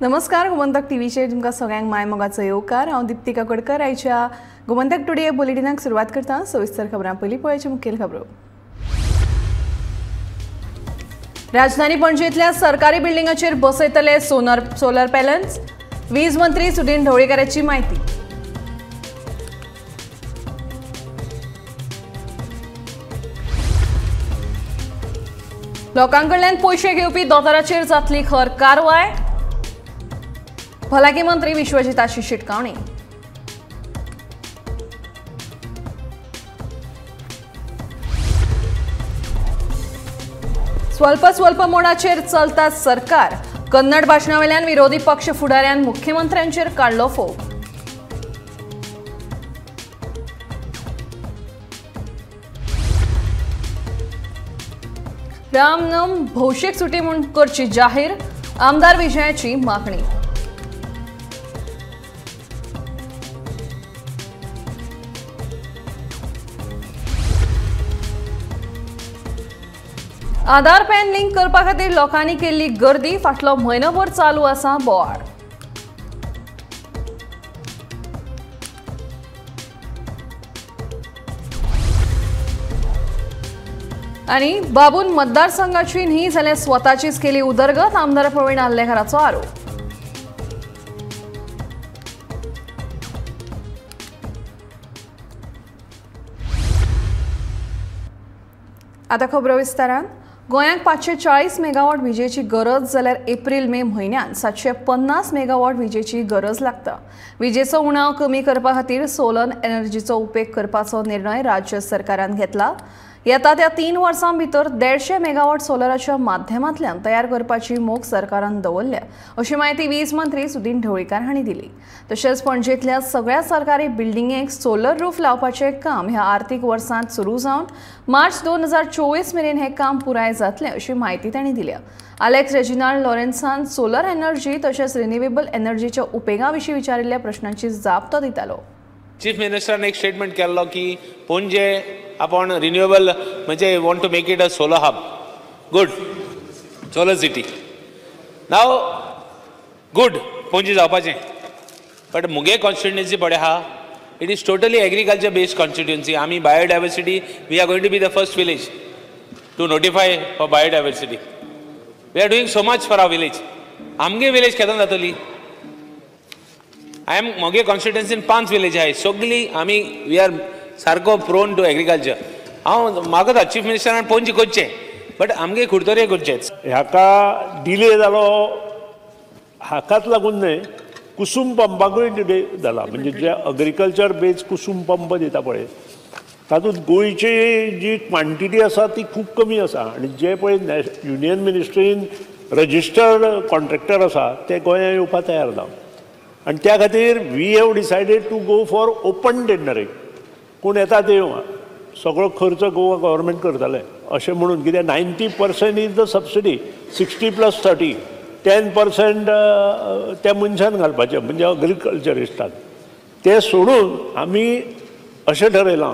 नमस्कार गोमंतक टीव्हीचेर तुमकां सगळ्यांक माय मोगाचो येवकार। हांव दिप्ती काकोडकर। आयच्या गोमंतक टुडे बुलेटिनाक सुरवात करता। सविस्तर खबरां पयलीं पळोवचे मुखेल खबरो। राजधानी पणजेंतल्या सरकारी बिल्डिंगाचेर बसयतले सोलर पॅनल्स। वीज मंत्री सुदीन ढवळीकाराची माहिती। लोकांकडल्यान पयशे घेवपी दोतोराचेर जातली खर कारवाय। भलायकी मंत्री विश्वजिताची शिटकावणी। स्वल्प मोडाचेर चलता सरकार। कन्नड भाशणावेल्यान विरोधी पक्ष फुडाऱ्यान मुख्यमंत्र्यांचेर काडलो फोग। रामनम भौशीक सुटी म्हूण करची जाहीर। आमदार विजयाची मागणी। आधार पॅन लिंक करपा खातीर लोकांनी केल्ली गर्दी। फाटलो म्हयनोभर चालू आसा बोवाळ। आनी बाबून मतदारसंघाची न्ही जाल्यार स्वताचीच केली उदरगत। आमदार प्रवीण आल्लेकराचो आरोप। आता खबरो विस्तारान। गोंयांक 540 मेगावॉट विजेची गरज जाल्यार एप्रिल मे म्हयन्यात 750 मेगावॉट विजेची गरज लागता। विजेचो उणाव कमी करपा खातीर सोलर एनर्जीचो उपेग करपाचो निर्णय राज्य सरकारान घेतला। येता त्या 3 वर्सां भितर 150 मेगावॉट सोलराच्या माध्यमांतल्यान तयार करपाची मोख सरकारान दवरल्या, अशी माहिती वीज मंत्री सुदीन ढवळीकार हांणी दिली। तशेंच पणजेंतल्या सगळ्या सरकारी बिल्डिंगेक सोलर रूफ लावपाचें काम ह्या आर्थीक वर्सांत सुरू जावन मार्च 2024 मेरेन हें काम पुराय जातलें, अशी माहिती तांणी दिल्या। अलेक्स रेजिनाल्ड लॉरेन्सान सोलर एनर्जी तशेंच रिन्युएबल एनर्जीच्या उपेगा विशीं विचारिल्ल्या प्रश्नांची जाप तो दितालो। चीफ मिनिस्टरान एक स्टेटमेंट केल्लो की पणजे आपण रिन्युएबल म्हणजे want to make it a solar hub. Good, solar city नाव गुड पणजे जावपाचें। बट मुगे कॉन्स्टिट्युएन्सी पळय आहा, it is totally agriculture based constituency. आमी biodiversity we are going to be the first village to notify for biodiversity. We are doing so much for our village. आमगे village केन्ना जातली? मोगे कॉन्स्टिट्युएन्सीन 5 विलेज आहाय, सगळी आमी वी आर सारको प्रोन टू एग्रीकल्चर। हांव मागता चीफ मिनिस्टरान पणजे करचें, बट आमगे खुर्तोरे करचेच। हाका डिले जालो हाकाच लागून न्हय, कुसुम पंपाकूय डिले जाला। म्हणजे जे एग्रीकल्चर बेज कुसुम पंप दिता पळय तातूंत गोंयची जी क्वांटिटी आसा ती खूब कमी आसा। आनी जे पळय युनियन मिनिस्ट्रीन रजिस्टर्ड कॉन्ट्रॅक्टर आसा ते गोंयांत येवपाक तयार ना। आनी त्या खातीर we have decided to go for open tendering. कोण येता ते येवं, सगळो खर्च गोवा गव्हर्मेंट करतले अशें म्हणून। कित्याक 90% इज द सबसिडी, 60 + 30 10% त्या मनशान घालपाचें, म्हणजे एग्रीकल्चरिस्टान। ते सोडून आमी अशें ठरयलां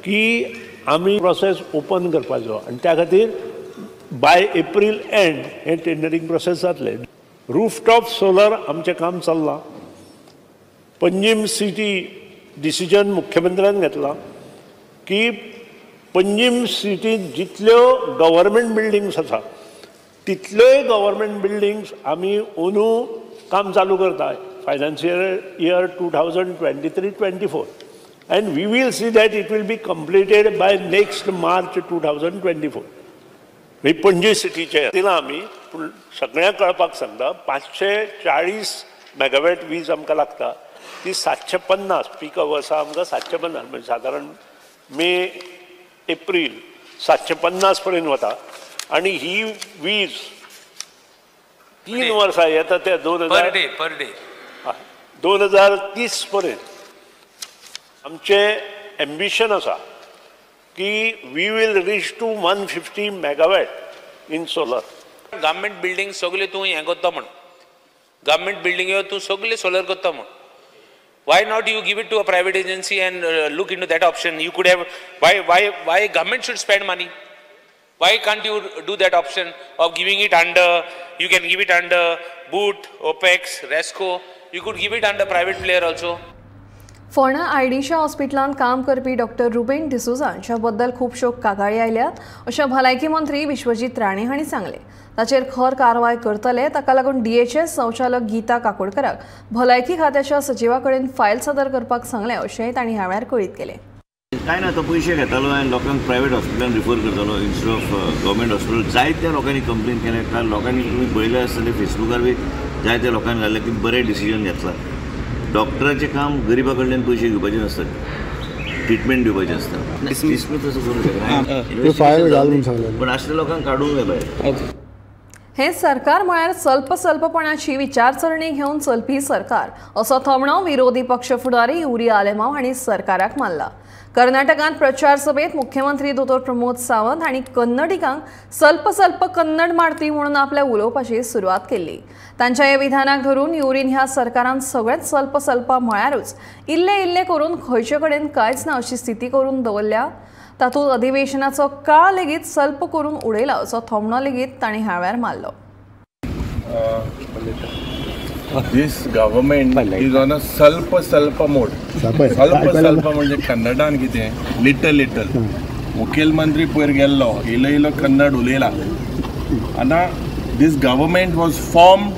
की आमी प्रोसेस ओपन करपाचो। आनी त्या खातीर बाय एप्रील एंड हें टेंडरींग प्रोसेस जातलें। रूफटॉप सोलर आमचें काम चल्लां। पंजीम सिटी डिसिजन मुख्यमंत्र्यान घेतला की पंजीम सिटींत जितल्यो गव्हर्मेंट बिल्डिंग्स आसा तितल्योय गव्हर्मेंट बिल्डिंग्स आमी अंदू काम चालू करता financial year 2023-24 and we will see that it will be completed by next March 2024। Panaji सिटीचे दिला आमी, पूण सगळ्यांक कळपाक सांगता 540 मेगावॅट वीज आमकां लागता, ती 750 पीक अवर्सा आमकां 750 म्हणजे सादारण मे एप्रील 750 पर्यंत वता। आनी ही वीज 3 वर्सां येता त्या 2030 पर्यंत आमचें एम्बिशन आसा की we will reach to 150 megawatt in solar. Government building सगळे तूं हें करता म्हण, गव्हर्मेंट बिल्डिंग्यो तूं सगळे सोलर करता म्हण। Why not you give it to a private agency and look into that option? You could have, why government should spend money? Why can't you do that option of giving it under, you can give it under Boot, OPEX, Resco, you could give it under private player also. Phonda आयडीच्या हॉस्पिटलांत काम करपी doctor Reuben D'Souza बद्दल खुबश्यो कागाळी आयल्यात अशें भलायकी मंत्री विश्वजीत राणे हांणी सांगलें. ताचेर खर कारवाय करतले, ताका लागून DHS संचालक गीता काकोडकराक भलायकी खात्याच्या सचिवा कडेन फायल सादर करपाक सांगलें अशेंय तांणी ह्या वेळार कळीत केलें. काय ना तो पैसे घेतालो आनी लोकांक प्रायवेट हॉस्पिटलान रिफर करतालो इन्स्टेड ऑफ गव्हर्मेंट हॉस्पिटल. जायत्या लोकांनी कंप्लेन केले. काल लोकांनी तुम्ही पळयलें आसतलें फेसबुकार बी जायत्या लोकांनी घातलें की बरें डिसिजन घेतला. डॉक्टराचें काम गरिबा कडल्यान पयशे घेवपाचें नासता, ट्रिटमेंट दिवपाचें आसता. डिसमीस तसो करूंक शकना, पण असल्या लोकांक काडूंक जाय भायर. हे सरकार म्हळ्यार स्वल्पपणाची विचारसरणी घेवन चलपी सरकार असो थोमणो विरोधी पक्ष फुडारी युरिया आलेमांव हांणी सरकाराक मारला. कर्नाटकांत प्रचार सभेत मुख्यमंत्री दोतोर प्रमोद सावंत हांणी कन्नडिकांक स्वल्प कन्नड मारती म्हणून आपल्या उलोवपाची सुरवात केल्ली. तांच्या ह्या विधानाक धरून युरीन ह्या सरकारान सगळेंच स्वल्प म्हळ्यारूच इल्ले करून खंयचे कडेन कांयच ना अशी स्थिती करून दवरल्या. तातूंत अधिवेशनाचो काळ लेगीत स्वल्प करून उडयला असो थोमणो लेगीत तांणी ह्या वेळार मारलो. This government is on a salpa mode. Salpa म्हणजे कन्नडान कितें लिटल मुखेलमंत्री पयर गेल्लो इलो कन्नड उलयला. आना this government was formed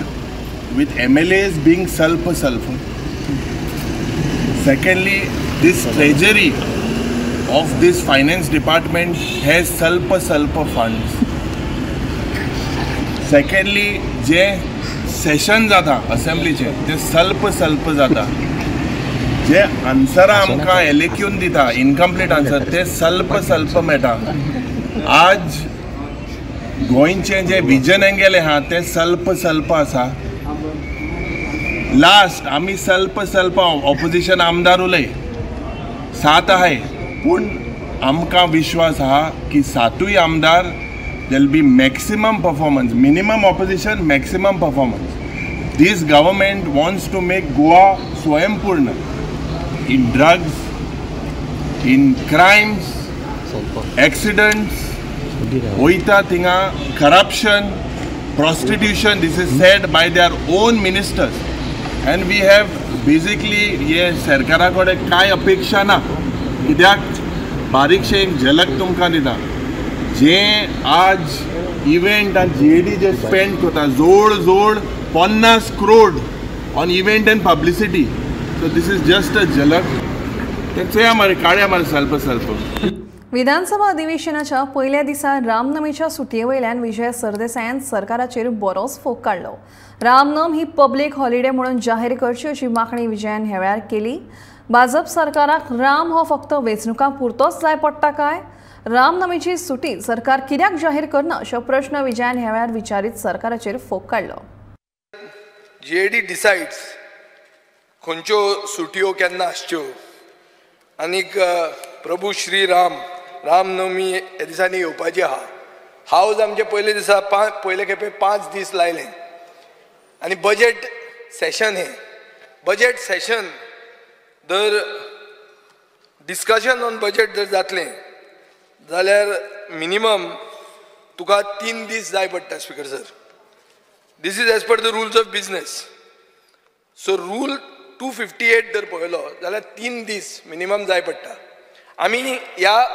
with MLAs being salpa. Secondly, this treasury of this finance department has salpa funds. Secondly, जे सेशन जाता असेंब्लीचे ते स्वल्प जाता. जे आन्सरां आमकां एलेक्यून दिता इनकम्प्लीट आन्सर ते स्वल्प मेळटा. आज गोंयचें जे विजन एंगल आहा ते स्वल्प आसा. लास्ट आमी स्वल्प ऑपोजिशन आमदार उलय 7 आहे, पूण आमकां विश्वास आहा की 7 आमदार there will be maximum performance, minimum opposition, maximum performance. This government wants to make Goa Swayambhurna in drugs, in crimes, accidents, oita thinga, corruption, prostitution. This is said by their own ministers, and we have basically ye sarkara kode kai apeksha na कित्याक बारीकशें एक झलक तुमकां दिता. जे आज event आणि GAD जे spend करता जोड 50 crore on event end publicity. So this is just a झलक. ते मारे काळ्या मारे स्वल्प. विधानसभा अधिवेशनाच्या पहिल्या दिसा रामनमीच्या सुटये वयल्यान विजय सरदेसायान सरकाराचेर बरोच फोग काडलो. रामनम ही पब्लीक हॉलिडे म्हणून जाहीर करची अशी मागणी विजयान ह्या वेळार केली. भाजप सरकाराक राम हो फक्त वेंचणुकां पुरतोच जाय पडटा काय? रामनमीची सुटी सरकार कित्याक जाहीर करना अशो प्रश्न विजयान ह्या वेळार विचारीत सरकाराचेर फोग काडलो. GAD डिसाइड्स खंयच्यो सुटयो केन्ना आसच्यो आनीक प्रभू श्री रामनवमी ह्या दिसांनी येवपाची आहा. हावज आमचे पयले खेपे 5 दीस लायले आनी बजेट सेशन जर डिस्कशन ऑन बजेट जर जातलें जाल्यार मिनिमम तुका 3 दीस जाय पडटा speaker sir. This is as per the rules of business. So rule 258 जर पळयलो जाल्यार 3 दीस मिनिमम जाय पडटा. आमी ह्या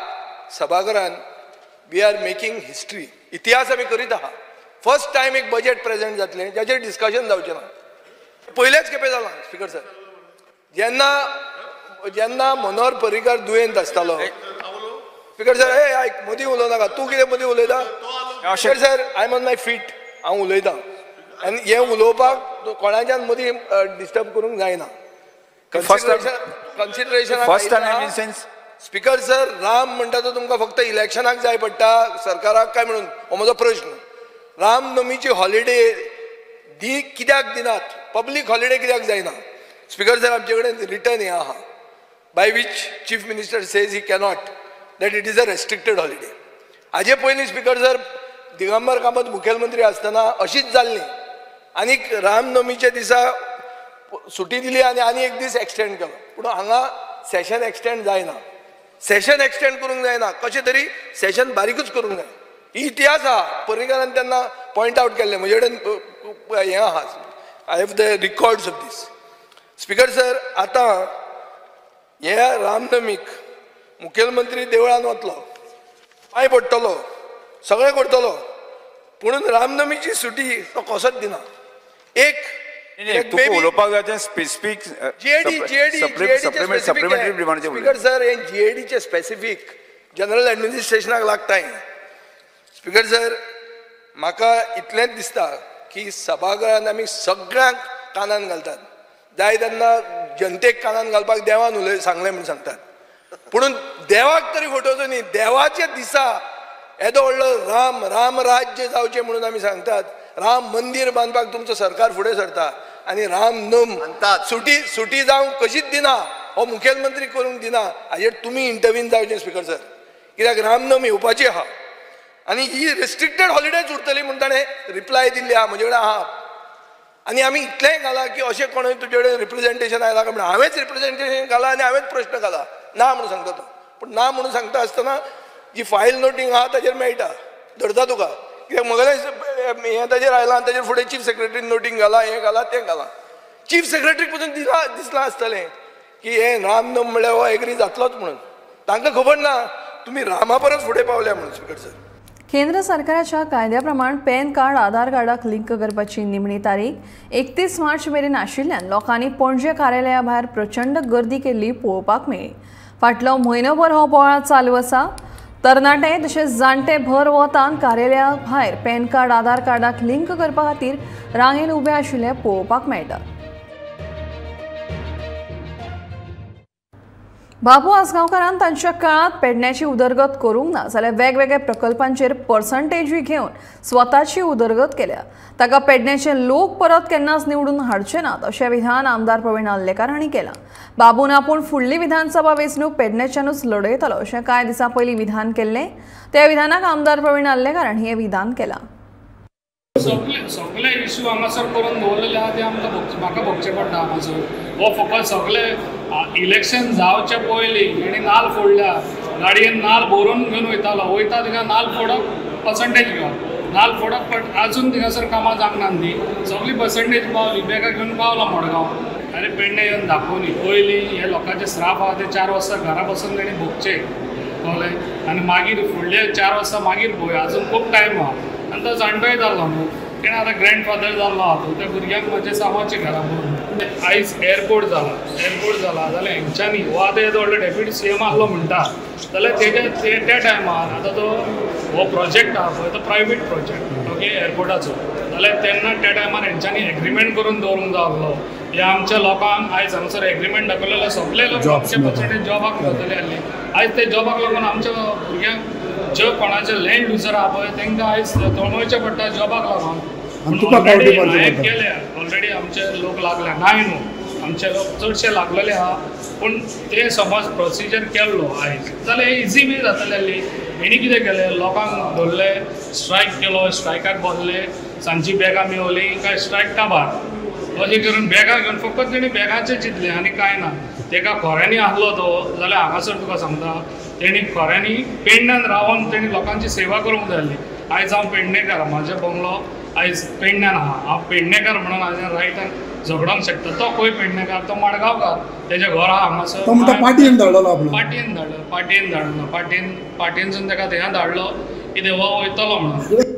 सभाघरान वी आर मेकिंग हिस्ट्री, इतिहास आमी करीत आहा. फर्स्ट टायम एक बजेट प्रेजेंट जातलें जाचेर डिस्कशन जावचें ना. पयलेच खेपे जाला स्पीकर सर. जेन्ना मनोहर पर्रीकर दुयेंत आसतालो स्पीकर सर आयक मदीं उलोव नाका. तूं कितें मदीं उलयता? Speaker sir I am on my feet. हांव उलयतां आनी हें उलोवपाक कोणाच्यान मदीं डिस्टर्ब करूंक जायना. कन्सिडरेशन स्पीकर सर राम म्हणटा तो तुमकां फक्त इलेक्शनाक जाय पडटा सरकाराक काय म्हणून हो म्हजो प्रश्न. रामनमीची हॉलिडे कित्याक दिनात? पब्लीक हॉलिडे कित्याक जायना? स्पीकर सर आमचे कडेन रिटर्न हें आहा by which chief minister says he cannot that it is a restricted holiday. हाजे पयलीं स्पीकर सर दिगंबर कामत मुखेलमंत्री आसतना अशीच जाल्ली आनीक रामनमीच्या दिसा सुटी दिली आनी एक दीस एक्सटेंड केलो. पूण हांगा सेशन एक्सटेंड जायना. सेशन एक्सटेंड करूंक जायना. कशें तरी सेशन बारीकूच करूंक जाय. ही इतिहास आहा. पर्रीकारान तेन्ना पॉयंट आवट केल्लें म्हजे कडेन हें आहा, I have the records of this. Speaker sir, आतां ह्या रामनमीक मुखेलमंत्री देवळान वतलो, पांय पडटलो, सगळें करतलो, पूण रामनमीची सुटी तो कसोच दिना. एक उलोवपाक जाय स्पेसिफीक सप्लिमेंटरी डिमांडाचेर. स्पीकर सर, हे GADचे स्पेसिफीक जनरल ॲडमिनिस्ट्रेशनाक लागता. स्पीकर सर, म्हाका इतलेंच दिसता की सभागृहांत आमी सगळ्यांक कानान घालतात, जाय तेन्ना जनतेक कानान घालपाक देवान सांगलें म्हूण सांगतात, पूण देवाक तरी फटोवचो न्ही. देवाच्या दिसा येदो व्हडलो राम राज्य जावचें म्हणून आमी सांगतात. राम मंदिर बांदपाक तुमचो सरकार फुडें सरता आनी रामनम सुटी जावंक कशीच दिना, हो मुखेलमंत्री करूंक दिना. हाजेर तुमी इंटरव्हीन जावचें स्पीकर सर, कित्याक रामनम येवपाची आहा आनी ही रेस्ट्रिक्टेड हॉलिडेज उरतली म्हूण ताणें रिप्लाय दिल्ली आहा म्हजे कडेन आहा. आनी आमी इतलेंय घाला की अशें कोणूय तुजे कडेन रिप्रेझेंटेशन आयलां काय म्हणून हांवेंच रिप्रेझेंटेशन घाला आनी हांवेंच प्रश्न घाला, ना म्हणून सांगता तो. पूण ना म्हणून सांगता आसतना जी फायल नोटींग आहा ताजेर मेळटा, धरता तुका. कित्याक म्हगेलें हें ताजेर आयलां, ताजेर फुडें चीफ सेक्रेटरी नोटींग घाला, हें घाला, तें घाला. चीफ सेक्रेटरीक पसून दिसलां आसतलें की हें रामनम म्हणल्यार हो एग्री जातलोच म्हणून. तांकां खबर ना तुमी रामा परस फुडें पावल्या म्हणून. स्पीकर सर, केंद्र सरकाराच्या कायद्याप्रमाण पॅन कार्ड आधार कार्डाक लिंक करपाची निमणी तारीख 31 मार्च मेरेन आशिल्ल्यान लोकांनी पणजे कार्यालया भायर प्रचंड गर्दी केल्ली पळोवपाक मेळ्ळी. फाटलो म्हयनोभर हो बोवाळ चालू आसा. तरणाटे तशेंच जाणटे भर वतान कार्यालया भायर पॅन कार्ड आधार कार्डाक लिंक करपा खातीर रांगेन उबे आशिल्ले पळोवपाक मेळटा. बाबू आसगांवकारान तांच्या काळात पेडण्याची उदरगत करूंक ना जाल्यार वेगवेगळ्या प्रकल्पांचेर पर्संटेजूय घेवन स्वताची उदरगत केल्या. ताका पेडण्याचे लोक परत केन्नाच निवडून हाडचे नात अशें विधान आमदार प्रवीण आल्लेकार हांणी केलां. बाबून आपूण फुडली विधानसभा वेंचणूक पेडण्याच्यानूच लडयतलो अशें कांय दिसां पयलीं विधान केल्लें. त्या विधानाक आमदार प्रवीण आल्लेकार हांणी हें विधान केलां. सगळे इश्यू हांगासर करून दवरलेले आहा ते म्हाका भोगचे पडटा हांगासर. हो फकत सगळे इलेक्शन जावचे पयलीं हेणी नाल फोडल्या, गाडयेन नाल भरून घेवन वयता तिका नाल फोडप पर्संटेज घेवप, नाल फोडप. बट आजून थिंगासर कामां जावंक न्ही. सगळी पर्संटेज पावली, बॅगां घेवन पावला मडगांव. आनी पेडणे येवन दाखोवनी पयलीं हे लोकांचे श्राप आहा ते 4 वर्सां घरा बसून तेणी भोगचे कळ्ळें. आनी मागीर फुडले 4 वर्सां मागीर पळय, आजून खूब टायम आहा. आनी तो जाणटोय जाल्लो न्हू, तेणें आतां ग्रँडफादर जाल्लो आहा तो, त्या भुरग्यांक म्हाजे सांबाळचे घरा व्हरून. आयज एअरपोर्ट जाला जाल्यार हेंच्यांनी हो आतां येदो व्हडलो डेप्युटी CM आहलो म्हणटा जाल्यार त्या टायमार आतां तो हो प्रोजेक्ट आहा पळय तो प्रायवेट प्रोजेक्ट ओके एअरपोर्टाचो, जाल्यार तेन्ना त्या टायमार हेंच्यांनी एग्रीमेंट करून दवरूंक जाय आसलो. हे आमच्या लोकांक आयज हांगासर एग्रीमेंट दाखयलेलो सगळे लोक आमचे पर्संटेज जॉबाक घालतले आसले. आयज ते जॉबाक लागून आमच्या भुरग्यांक जे कोणाचे लँड युजर आहा पळय तांकां आयज तळमळचें पडटा जॉबाक लागून. ऑलरेडी आमचे लोक लागल्या नाही न्हू, आमचे लोक चडशे लागलेले आहा. पूण ते समज प्रोसिजर केल्लो आयज जाल्यार इजी बी जातली आसली. हेणी कितें केलें, लोकांक धरले, स्ट्रायक केलो, स्ट्रायकाक बसले, सांजची बॅगां मेळवली काय स्ट्रायक काबार अशें करून बॅगां घेवन फकत तेणी बॅगांचें चिंतलें आनी कांय ना. ताका खोऱ्यांनी आहलो तो जाल्यार हांगासर तुका सांगता तेणी खोऱ्यांनी पेडण्यान रावन तेणी लोकांची सेवा करूंक जाय आसली. आयज हांव पेडणेकार, म्हाजे बंगलो आयज पेडण्यान आहा, हांव पेडणेकार म्हणून हाज्या रायटान झगडोंक शकता. तो खंय पेडणेकार, तो मडगांवकार, तेजें घर आहा हांगासर. पाटयेन धाडलो पाटयेनसून ताका थंय धाडलो कितें हो वयतलो म्हणून.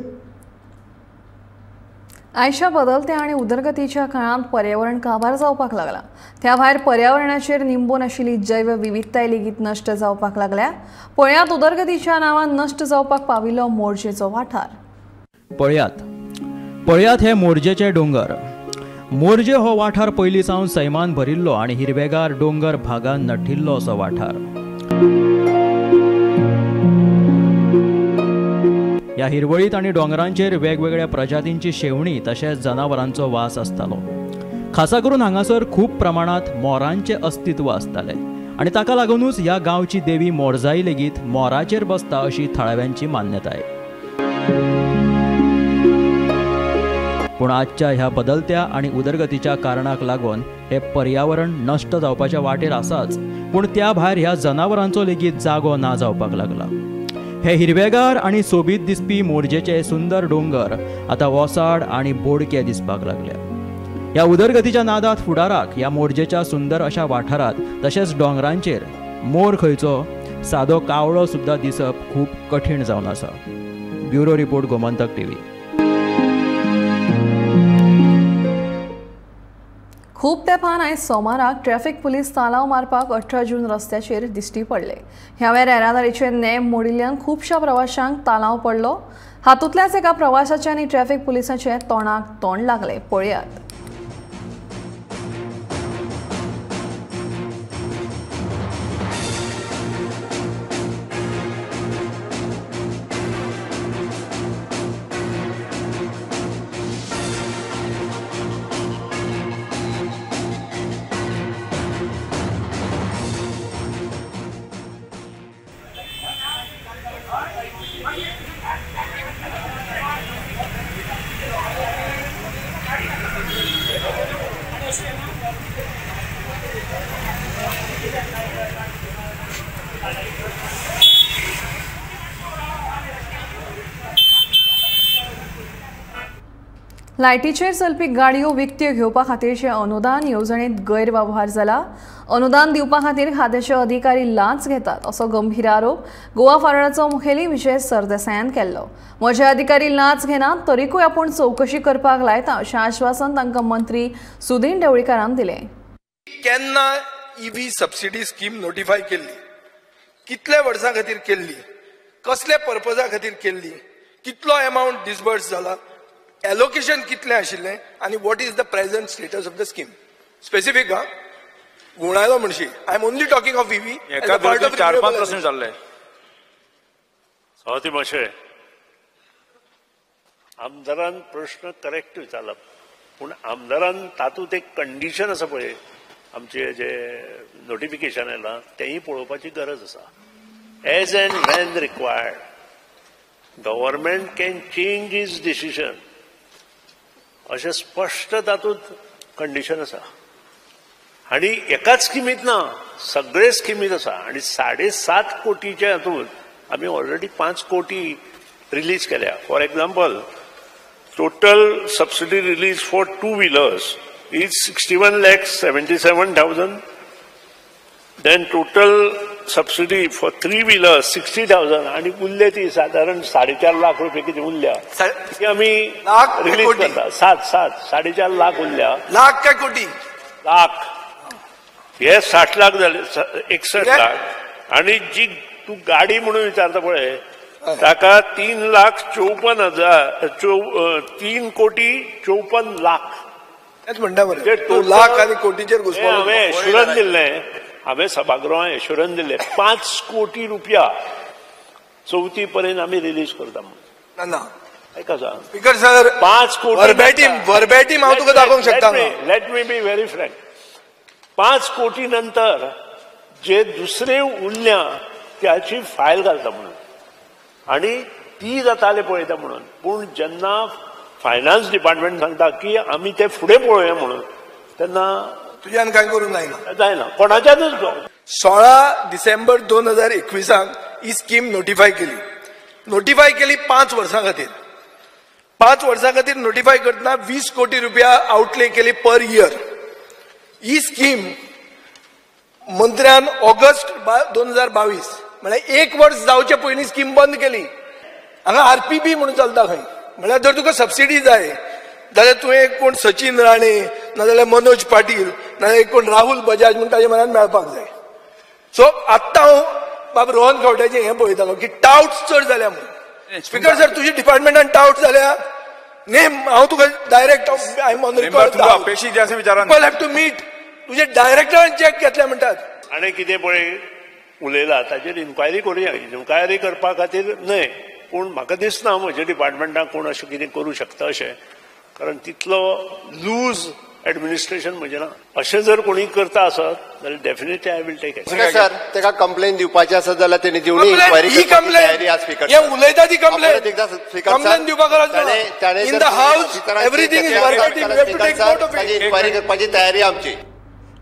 आयच्या बदलत्या आणि उदरगतीच्या काळात पर्यावरण काबार जावपाक लागला. त्या भायर पर्यावरणाचेर निंबून आशिल्ली जैव विविधताय लेगीत नश्ट जावपाक लागल्या. पळयात उदरगतीच्या नांवान नश्ट जावपाक पाविल्लो मोरजेचो वाठार. पळयात हे मोरजेचे डोंगर. मोरजे हो वाठार पयलीं सावन सैमान भरिल्लो आनी हिरवेगार डोंगर भागान नटिल्लो असो वाठार. ह्या हिरवळीत आनी डोंगरांचेर वेगवेगळ्या प्रजातींची शेवणी तशेंच जनावरांचो वास आसतालो. खासा करून हांगासर खूब प्रमाणात मोरांचे अस्तित्व आसताले आनी ताका लागूनच ह्या गांवची देवी मोरजाई लेगीत मोराचेर बसता अशी थळाव्यांची मान्यताय. पूण आजच्या ह्या बदलत्या आनी उदरगतीच्या कारणाक लागून हे पर्यावरण नश्ट जावपाच्या वाटेर आसाच, पूण त्या भायर ह्या जनावरांचो लेगीत जागो ना जावपाक लागला. हे हिरवेगार आणि सोबीत दिसपी मोरजेचे सुंदर डोंगर आता वोसाड आणि बोडके दिसपाक लागले. ह्या उदरगतीच्या नादात फुडाराक ह्या मोरजेच्या सुंदर अशा वाठारात तशेंच डोंगरांचेर मोर खंयचो सादो कावळो सुद्दां दिसप खूब कठीण जावन आसा. Bureau report Gomantak TV. खूब तेंपान आयज सोमाराक ट्रॅफिक पुलीस तालाव मारपाक 18 जून रस्त्याचेर दिश्टी पडले. ह्या वेळार येरादारीचे नेम मोडिल्ल्यान खुबशा प्रवाशांक तालाव पडलो. हातूंतल्याच एका प्रवाशाचे आनी ट्रॅफिक पुलिसांचे तोंडाक तोंड लागले. पळयात. लायटीचेर चलपी गाडयो विकत्यो घेवपा खातीरचे अनुदान येवजणेंत गैरव्यवहार जाला. अनुदान दिवपा खातीर खात्याचे अधिकारी लांच घेतात असो गंभीर आरोप गोवा फॉरवर्डाचो मुखेली विजय सरदेसायान केल्लो. म्हजे अधिकारी लांच घेनात तरीकूय आपूण चवकशी करपाक लायता अशें आश्वासन तांकां मंत्री सुदीन ढवळीकारान दिलें. केन्ना ईव्ही सबसिडी स्कीम नोटिफाय केल्ली, कितल्या वर्सां खातीर केल्ली, कसल्या पर्पजा खातीर केल्ली, कितलो अमाउंट डिसबर्स जाला, एलोकेशन कितलें आशिल्लें आनी what is the present status of the scheme. Specific गुणायलो म्हणशी I am only talking of EV. 4-5% जाल्ले. स्वाती मातशें आमदारान प्रश्न करेक्ट विचारला, पूण आमदारान तातूंत एक कंडिशन आसा पळय आमचे जे नोटिफिकेशन येयलां तेंय पळोवपाची गरज आसा. As and when required government can change his decision अशें स्पश्ट तातूंत कंडिशन आसा. आनी एकाच स्किमीत ना, सगळे स्किमीत आसा. आनी 7.5 कोटीच्या हातूंत आमी ऑलरेडी 5 कोटी रिलीज केल्या. For example total subsidy release for 2 wheelers is 61,77,000. Then total subsidy for 3 wheelers 60,000 आणि उरले ती साधारण 4.5 लाख रुपये किती उरल्या ती आम्ही रिलीज करता. 4.5 लाख उरल्या. लाख काय कोटी? लाख. हे 60 लाख झाले, 61 लाख. आणि जी तू गाडी म्हणून विचारता पळय ताका 3,54,000 3 कोटी 54 लाख. म्हणटा बरं लाख आणि कोटीचेर हांवें एश्युरन्स दिल्लें, हांवें सभागृहांत एश्युरन्स दिल्लें 5 कोटी रुपया 34 पर्यंत आमी रिलीज करता म्हणून. ना ऐका स्पीकर सर 5 कोटी वर्बॅटीम हांव तुका दाखोवंक शकता. Let me be very frank. 5 कोटी नंतर जे दुसरे उरल्या त्याची फायल घालता म्हणून आणि ती जाताले पळयता म्हणून. पूण जेन्ना फायनान्स डिपार्टमेंट सांगता की आम्ही ते फुडें पळोवया म्हणून तेन्ना तुज्यान कांय करूंक जायना. कोणाच्याच 16 डिसेंबर 2021 ही स्कीम नोटिफाय केली 5 वर्सां खातीर. 5 वर्सां खातीर नोटिफाय करतना 20 कोटी रुपया आउटले केली पर इयर. ही स्कीम मंत्र्यान ऑगस्ट 2022 म्हळ्यार 1 वर्स जावचे पयलीं स्कीम बंद केली. हांगा आरपीबी म्हणून चलता खंय. म्हळ्यार जर तुका सबसिडी जाय जाल्यार तुवें कोण सचिन राणे नाजाल्यार मनोज पाटील नाजाल्यार कोण राहुल बजाज म्हणून ताजे म्हऱ्यान मेळपाक जाय. सो आत्तां हांव बाबा रोहन खंवट्याचें हें पळयतालो की टाउट्स चड जाल्या म्हणून. स्पीकर सर तुज्या डिपार्टमेंटान टाउट्स जाल्या नेम हांव तुका डायरेक्ट आय ऑन रिकॉर्ड अपेक्षीत जे आसा विचारान पीपल हॅव टू मीट तुजे डायरेक्टरान चॅक घेतले म्हणटात. आनी कितें पळय उलयला ताचेर इन्क्वायरी करुया. इन्क्वायरी करपा खातीर न्हय पूण म्हाका दिसना म्हज्या डिपार्टमेंटाक कोण अशें कितें करूं शकता अशें, कारण तितलो लूज एडमिनिस्ट्रेशन म्हणजे ना. अशें जर कोणी करता आसत जाल्यार definitely I will take it. Sir ताका कंप्लेन दिवपाची आसत जाल्यार तेणी दिवनी इन्क्वायरी करपाची तयारी आसा. स्पीकर हे उलयता ती कंप्लेन दिवपाक गरज ना. In the house everything is verbatim. We have to take note of it. Inquiry करपाची तयारी आमची.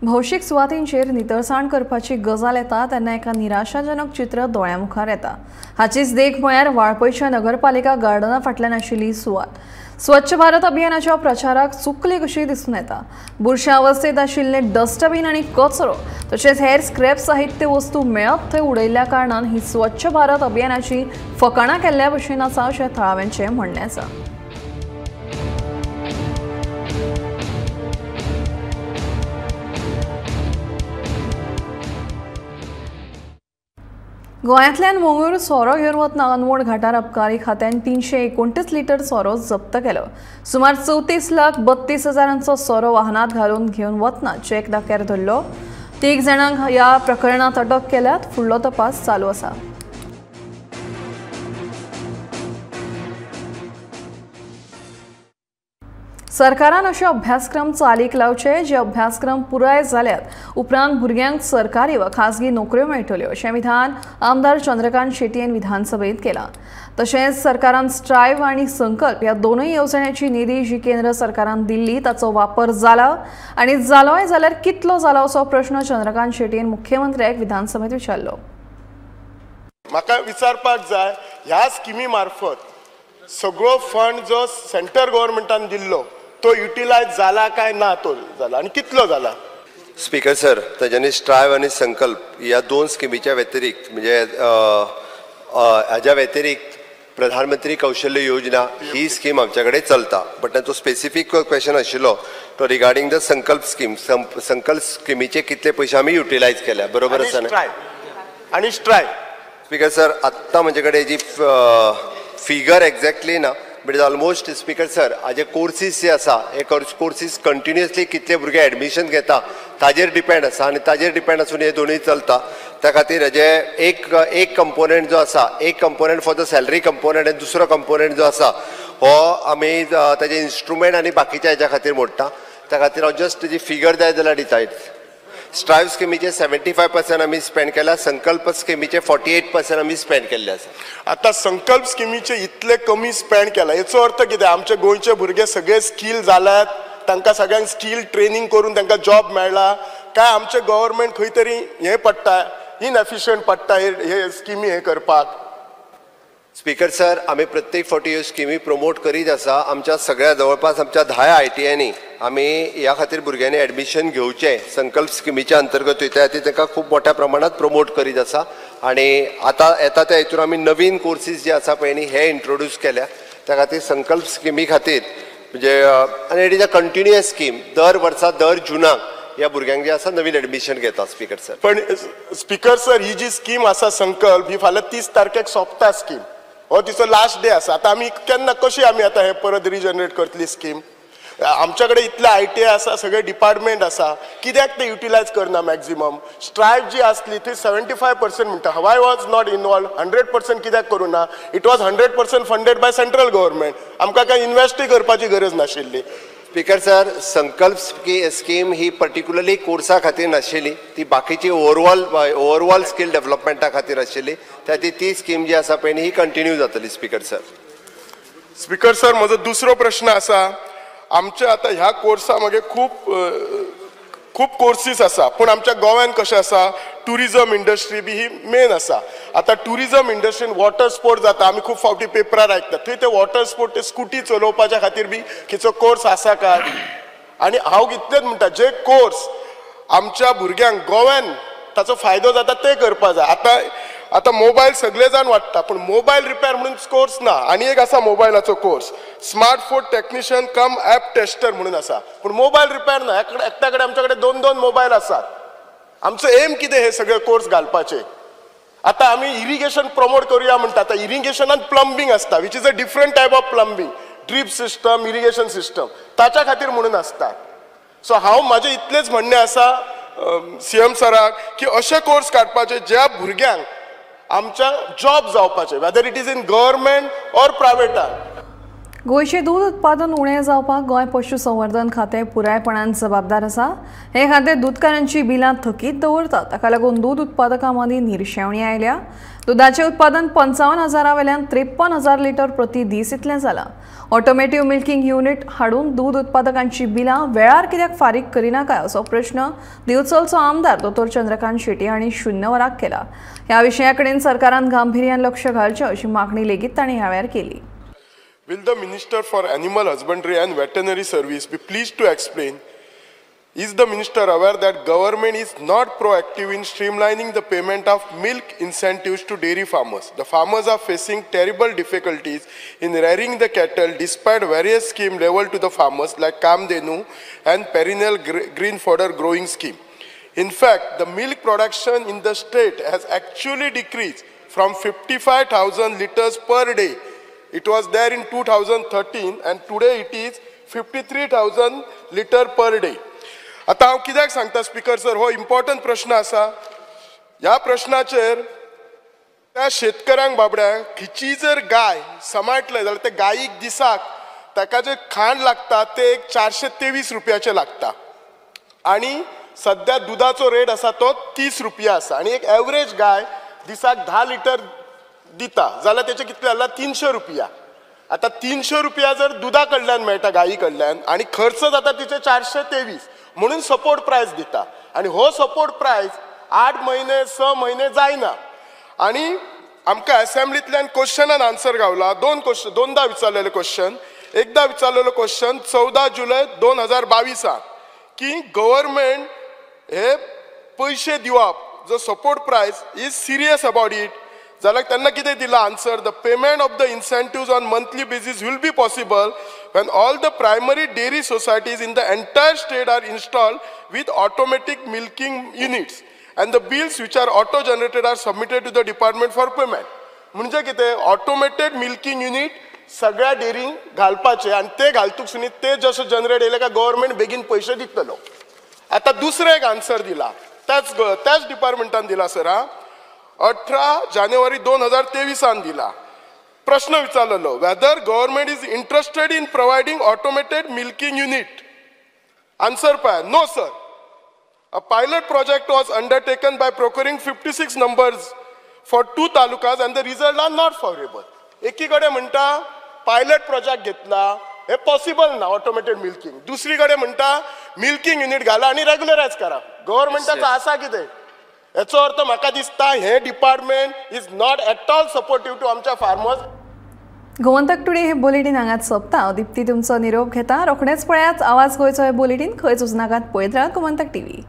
भौशीक सुवातींचेर नितळसाण करपाची गजाल येता तेन्ना एका निराशाजनक चित्र दोळ्यामुखार येता। हाचीच देख म्हळ्यार वाळपयच्या नगरपालिका गार्डना फाटल्यान आशिल्ली सुवात। स्वच्छ भारत अभियानाच्या प्रचाराक चुकली कशी दिसून येता। बुरशा अवस्थेत आशिल्ले डस्टबीन आनी कचरो तशेंच हेर स्क्रॅप साहित्य वस्तू मेळत थंय उडयल्ल्या कारणान ही स्वच्छ भारत अभियानाची फकाणां केल्ल्या भशेन आसा अशें थळाव्यांचें म्हणणें आसा। गोंयांतल्यान मोंगूर सोरो घेवन वतना अनवट घाटार अबकारी खात्यान 329 लिटर सोरो जप्त केलो। सुमार 34,32,000 सोरो वाहनात घालून घेवन वतना चेक दाख्यार धरलो। 3 जाणांक ह्या प्रकरणात अटक केल्यात। फुडलो तपास चालू आसा। सरकारान अशे अभ्यासक्रम चालीक लावचे जे अभ्यासक्रम पुराय जाल्यात उपरांत भुरग्यांक सरकारी व खासगी नोकऱ्यो मेळटल्यो अशें विधान आमदार चंद्रकांत शेट्टी हांणी विधानसभेत केलां। तशेंच सरकारान स्ट्रायव्ह आनी संकल्प ह्या दोनूय येवजण्यांची निधी जी केंद्र सरकारान दिल्ली ताचो वापर जाला आनी जालोय जाल्यार कितलो जाला असो प्रश्न चंद्रकांत शेट्टीन मुख्यमंत्र्याक विधानसभेत विचारलो। म्हाका विचारपाक जाय ह्या स्किमी मार्फत सगळो फंड जो सेंटर गव्हर्नमेंटान दिल्लो तो युटिलायज जाला काय ना तो जाला आणि कितलो जाला। स्पीकर सर, ताज्यानी स्ट्रायव्ह आणि संकल्प या दोन स्किमीच्या व्यतिरिक्त म्हणजे हाज्या व्यतिरिक्त प्रधानमंत्री कौशल्य योजना ही स्कीम आमच्याकडे चलता। बट ताचो स्पेसिफीक क्वेश्चन आशिल्लो तो रिगार्डिंग द संकल्प स्कीम। संकल्प स्किमीचे कितले पयशे आमी युटिलायज केल्या, बरोबर आसा ना? आणि स्ट्रायव्ह स्पीकर सर, आत्ता म्हजे कडेन जी फिगर एक्झॅक्टली ना, but is almost speaker sir हाजे कोर्सीस जे आसा हे कोर्सीस कंटिन्युअसली कितले भुरगे एडमिशन घेता ताजेर डिपेंड आसा आनी ताजेर डिपेंड आसून हे दोनूय चलता। त्या खातीर हेजे एक कंपोनंट जो आसा, एक component for the salary component आनी दुसरो कंपोनंट जो आसा हो आमी ताजे इन्स्ट्रुमेंट आनी बाकीच्या हेच्या खातीर मोडटा। त्या खातीर हांव जस्ट जी फिगर जाय जाल्यार दिता। स्ट्रायव्ह स्किमीचे 75% आमी स्पेंड केला, संकल्प स्किमीचे 48% आमी स्पेंड केल्ले आसा। आता संकल्प स्किमीचे इतले कमी स्पेंड केला हेचो अर्थ कितें? आमचे गोंयचे भुरगे सगळे स्कील जाल्यात, तांकां सगळ्यांक स्कील ट्रेनिंग करून तांकां जॉब मेळ्ळा काय आमचे गव्हर्नमेंट खंय तरी हे पडटा इनएफिशियंट पडटा हे स्किमी हे करपाक? स्पीकर सर, आमी प्रत्येक फावटी ह्यो स्किमी प्रमोट करीत आसा। आमच्या सगळ्या जवळपास आमच्या 10 ITIंनी आमी ह्या खातीर भुरग्यांनी एडमिशन घेवचें संकल्प स्किमीच्या अंतर्गत त्या खातीर तांकां खूब मोठ्या प्रमाणात प्रमोट करीत आसा। आनी आतां येता त्या हेतून आमी नवीन कोर्सीस जे आसा पळय न्ही हे इंट्रोड्यूस केल्या। त्या खातीर संकल्प स्किमी खातीर म्हणजे आनी it is a continuous scheme. दर वर्सा दर जुनाक ह्या भुरग्यांक जे आसा नवीन एडमिशन घेता स्पीकर सर। पण स्पीकर सर ही जी स्कीम आसा संकल्प ही फाल्यां 30 तारखेक सोंपता स्कीम, हो तिचो लास्ट डे आसा। आता आमी केन्ना कशी आमी आता हे परत रिजनरेट करतली स्कीम? आमच्याकडे इतले ITI आसा, सगळे डिपार्टमेंट आसा, कित्याक ते युटिलायज करना मॅक्झिमम? स्ट्रायव्ह जी आसली ती 75% म्हणटा, वाय वॉज नॉट इनवॉल्व? 100% कित्याक करूना? It was 100% funded by central government. आमकां काय इन्वेस्टूय करपाची गरज नाशिल्ली। स्पीकर सर, संकल्प स्कीम ही पर्टिक्युलरली कोर्सा खातीर नाशिल्ली, ती बाकीची ओवरऑल स्किल डेव्हलपमेंटा खातीर आशिल्ली। त्या ती स्कीम जी आसा पळय ही कंटिन्यू जातली स्पीकर सर। स्पीकर सर, म्हजो दुसरो प्रश्न आसा, आमचे आता ह्या कोर्सा मागे खूप कोर्सीस आसा, पण आमच्या गोव्यान कशें आसा टुरिजम इंडस्ट्री बी ही मेन आसा। आता टुरिजम इंडस्ट्रीन वॉटर स्पोर्ट जाता, आमी खूप फावटी पेपरार आयकतात, थंय ते वॉटर स्पोर्ट ते स्कुटी चलोवपाच्या खातीर बी खंयचो कोर्स आसा काय? आणि हांव इतलेंच म्हणटा जे कोर्स आमच्या भुरग्यांक गोव्यान ताचो फायदो जाता ते करपा जाय। आता मोबाईल सगळे जाण वाटता, पण मोबाईल रिपेअर म्हणून कोर्स ना। आणि एक आसा मोबायलाचो कोर्स स्मार्टफोन टेक्निशियन कम ॲप टेस्टर म्हणून आसा, पण मोबाईल रिपेअर ना। एकट्याकडे आमच्याकडे 2-2 मोबाईल आसात। आमचो एम कितें हे सगळे कोर्स घालपाचे? आता आमी इरिगेशन प्रमोट करूया म्हणटा, आता इरिगेशनात प्लंबिंग असता which is a different type of plumbing, drip system, irrigation system ताच्या खातीर म्हणून असता। सो हांव म्हाजें इतलेंच म्हणणें आसा CM सराक की अशे कोर्स काडपाचे ज्या भुरग्यांक आमच्या जॉब जावपाचे, whether it is in government or प्रायवेटान। गोंयचें दूध उत्पादन उणें जावपाक गोंय पशुसंवर्धन खातें पुरायपणान जबाबदार आसा। हे खातें दूधकारांची बिलां थकीत दवरता, ताका लागून दूध उत्पादकां मदीं निरशेवणी आयल्या। दुधाचें उत्पादन 55,000 वेल्यान 53,000 लिटर प्रति दीस इतलें जालां। ऑटोमेटिव्ह मिल्किंग युनिट हाडून दूध उत्पादकांची बिलां वेळार कित्याक फारीक करिनाकाय असो प्रश्न दिवचलचो आमदार डॉ. चंद्रकांत शेट्टी हांणी शून्य वराक केला। ह्या विशया कडेन सरकारान गांभीर्यान लक्ष घालचें अशी मागणी लेगीत तांणी ह्या वेळार केली। Will the Minister for Animal Husbandry and Veterinary Service be pleased to explain, is the Minister aware that government is not proactive in streamlining the payment of milk incentives to dairy farmers? The farmers are facing terrible difficulties in rearing the cattle despite various schemes leveled to the farmers like Kamdenu and perennial green fodder growing scheme. In fact, the milk production in the state has actually decreased from 55,000 liters per day. It was there in 2013 and today it is 53,000 liter per day. आता हांव कित्याक सांगता speaker sir, हो important प्रश्न आसा। ह्या प्रश्नाचेर त्या शेतकऱ्यांक बाबड्यांक खिची जर गाय सांबाळटले जाल्यार ते गायीक दिसाक ताका जे खाण लागता ते 423 रुपयाचे लागता आणि सध्या दुधाचो रेट आसा तो 30 रुपया आसा आणि एक एवरेज गाय दिसाक 10 लिटर दिता जाल्यार तेचे कितले जाला 300 रुपया। आता 300 रुपया जर दुधा कडल्यान मेळटा गायी कडल्यान आणि खर्च जाता तिचे 423 म्हणून सपोर्ट प्राइस दिता आणि हो सपोर्ट प्राइस 8 महिने 6 महिने जायना आणि आमकां असेंब्लींतल्यान क्वेश्चन एंड आन्सर गावला। दोनदा विचारलेले क्वेश्चन। एकदा विचारलेलो क्वेश्चन 14 जुलै 2022 की गव्हर्नमेंट हे पैसे दिवप जो support price is serious about it जाल्यार तेन्ना कितें दिला answer, the payment of the इन्सेंटिव्स on monthly basis will be possible when all the primary dairy societies in the entire state are installed with automatic milking units and the bills which are auto generated are submitted to the department for payment. म्हणजे कितें automated milking unit सगळ्या डेअरींक घालपाचे आणि ते घालतूक सुनीत ते जसं generate येयले काय गव्हर्नमेंट बेगीन पैसे दितलो। आता दुसरें एक आन्सर दिला त्याच डिपार्टमेंटान दिला सर। 18 जानेवारी 2023 दिला। प्रश्न विचारलेलो, whether government is interested in providing automated milking unit? Answer पळय, no sir. A pilot project was undertaken by procuring 56 numbers for 2 talukas and the result are not favourable. एकीकडे म्हणटा पायलट प्रोजेक्ट घेतला, हे पॉसिबल ना automated milking. दुसरीकडे म्हणटा milking unit घाला आणि रेग्युलरायज करा. गव्हर्नमेंटाचा आसा कितें? याचो अर्थ म्हाका दिसता हे department is not at all supportive to आमच्या फार्मर्स. गोमंतक टुडे हे बुलेटिन हांगाच सोंपता. दिप्ती तुमचो निरोप घेता. रोखडेच पळयात आवाज गोंयचो हे बुलेटिन. खंयच उजनाकात पळयत राहा गोमंतक टीव्ही.